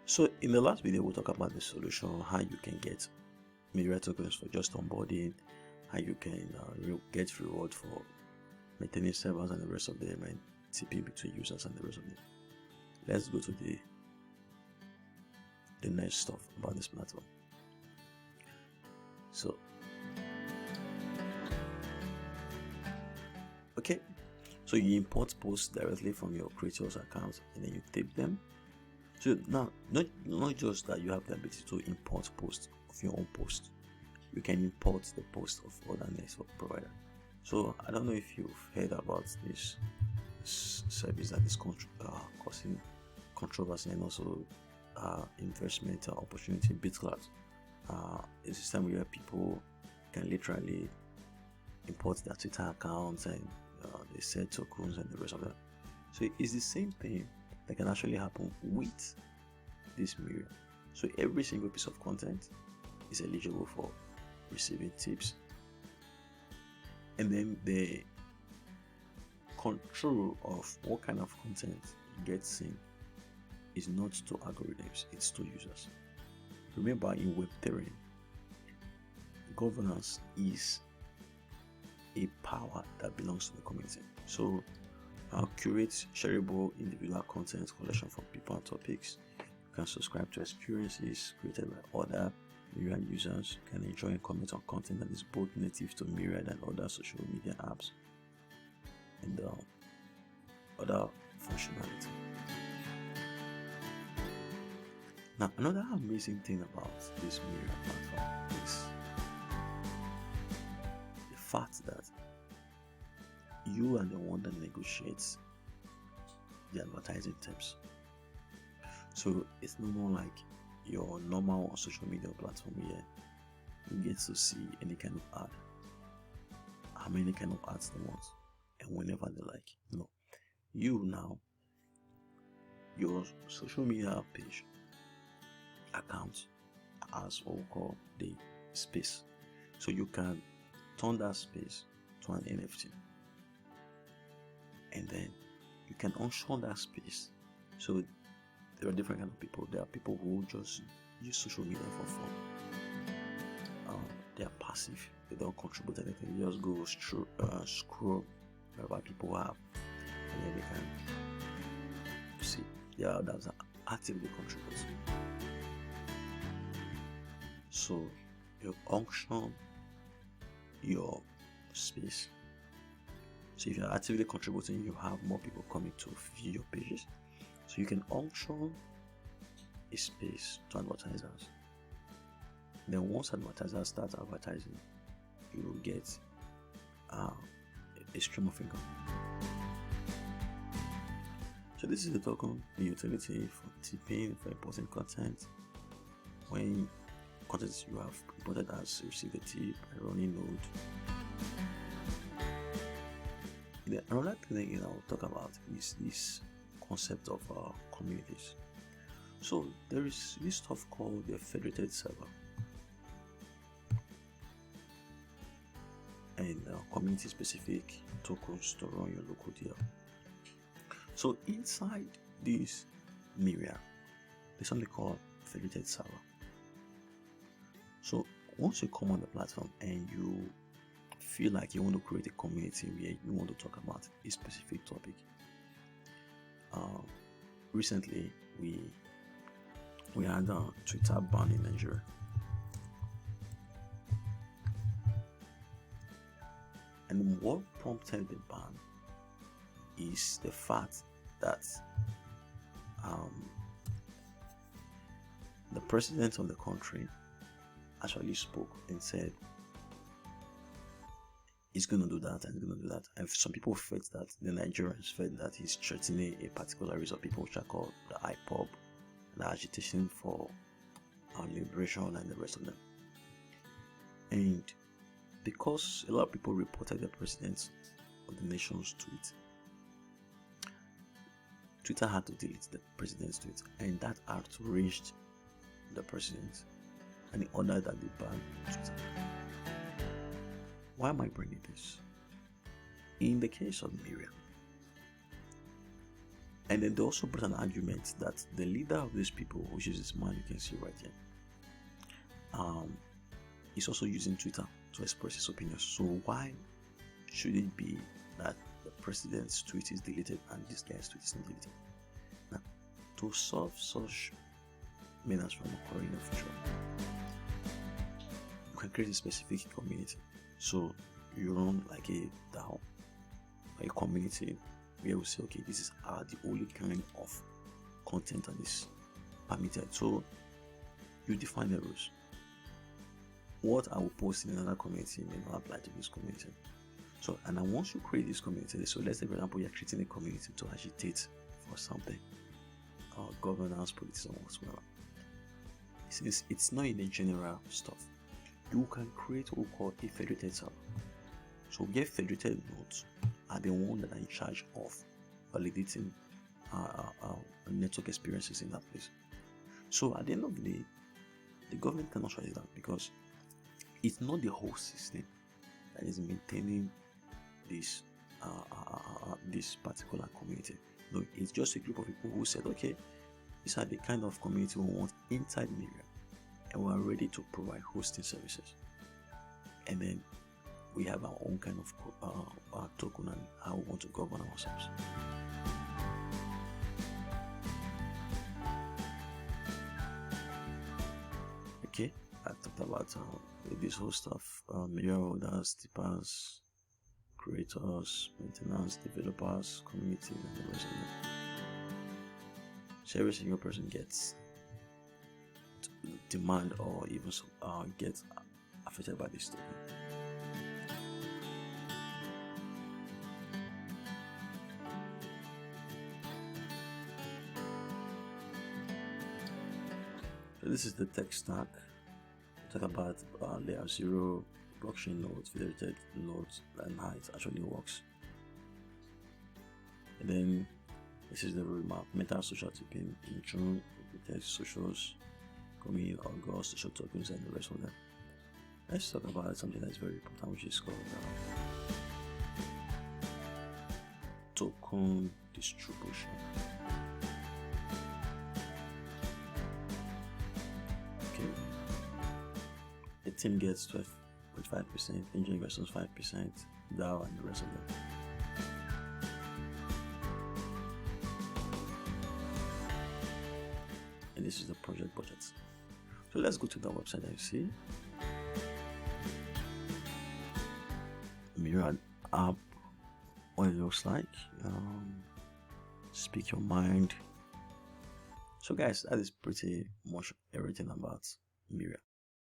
So in the last video, we'll talk about the solution, how you can get Myriad tokens for just onboarding, how you can get reward for maintaining servers and the rest of them, and TP between users and the rest of them. Let's go to the nice stuff about this platform. So okay, so you import posts directly from your creators account and then you tape them. So now not just that you have the ability to import posts of your own post, you can import the post of other network provider. So I don't know if you've heard about this service that is causing controversy and also investment opportunity, BitCloud. A system where people can literally import their Twitter accounts and they sell tokens and the rest of that. So it's the same thing that can actually happen with this Myriad. So every single piece of content is eligible for receiving tips, and then the control of what kind of content gets seen is not to algorithms, it's to users. Remember, in Web3, governance is a power that belongs to the community. So curate shareable individual content collection from people and topics. You can subscribe to experiences created by other Myriad users. You can enjoy and comment on content that is both native to Myriad and other social media apps, and other functionality. Now, another amazing thing about this Myriad platform is the fact that you are the one that negotiates the advertising terms. So it's no more like your normal social media platform where you get to see any kind of ad, how many kind of ads they want, and whenever they like. No, you now, your social media page account has what we call the space. So you can turn that space to an NFT, and then you can unshore that space. So there are different kind of people. There are people who just use social media for fun. They are passive. They don't contribute anything. They just go scroll wherever people have, and then they can see. There are others that actively contribute. So you auction your space. So if you're actively contributing, you have more people coming to view your pages. So you can auction a space to advertisers. Then once advertisers start advertising, you will get a stream of income. So this is the token, the utility for tipping, for importing content. When content you have imported has received a tip, a running node. Another thing I'll talk about is this concept of communities. So there is this stuff called the federated server and community specific tokens to run your local deal. So inside this Myriad, there's something called federated server. So once you come on the platform and you feel like you want to create a community where you want to talk about a specific topic, recently we had a Twitter ban in Nigeria. And what prompted the ban is the fact that the president of the country actually spoke and said he's going to do that and he's going to do that. And some people felt that, the Nigerians felt that he's threatening a particular race of people, which are called the IPOB, the agitation for liberation and the rest of them. And because a lot of people reported the president of the nation's tweet, Twitter had to delete the president's tweet, and that outraged the president, and he ordered that they ban Twitter. Why am I bringing this? In the case of Myriad, And then they also brought an argument that the leader of these people, which is this man you can see right here, is also using Twitter to express his opinions. So why should it be that the president's tweet is deleted and this guy's tweet is not deleted? Now, to solve such menace from occurring in the future, you can create a specific community. So you run like a DAO, a community where we say, okay, this is the only kind of content that is permitted. So you define the rules. What I will post in another community may not apply to this community. So, and then once you create this community, so let's say, for example, you're creating a community to agitate for something, or governance, politics, or whatsoever. Since it's not in the general stuff, you can create what we call a federated server. So, your federated nodes are the ones that are in charge of validating network experiences in that place. So, at the end of the day, the government cannot shut it down because it's not the whole system that is maintaining this this particular community. No, it's just a group of people who said, okay, these are the kind of community we want inside Myriad, and we are ready to provide hosting services. And then we have our own kind of token and how we want to govern ourselves. Okay, I talked about this whole stuff, Myriad holders, tippers, creators, maintenance, developers, community, and the rest of it. So every single person gets demand or even gets affected by this token. So this is the tech stack. We talk about layer 0, blockchain nodes, federated nodes, and how it actually works. And then this is the roadmap: Meta social token in June, text socials coming in August, social tokens, and the rest of them. Let's talk about something that's very important, which is called token distribution. Okay, the team gets 12.5%, angel investors 5%, DAO, and the rest of them. And this is the project budget. So let's go to the website that you see. Myriad app, what it looks like. Speak your mind. So guys, that is pretty much everything about Myriad.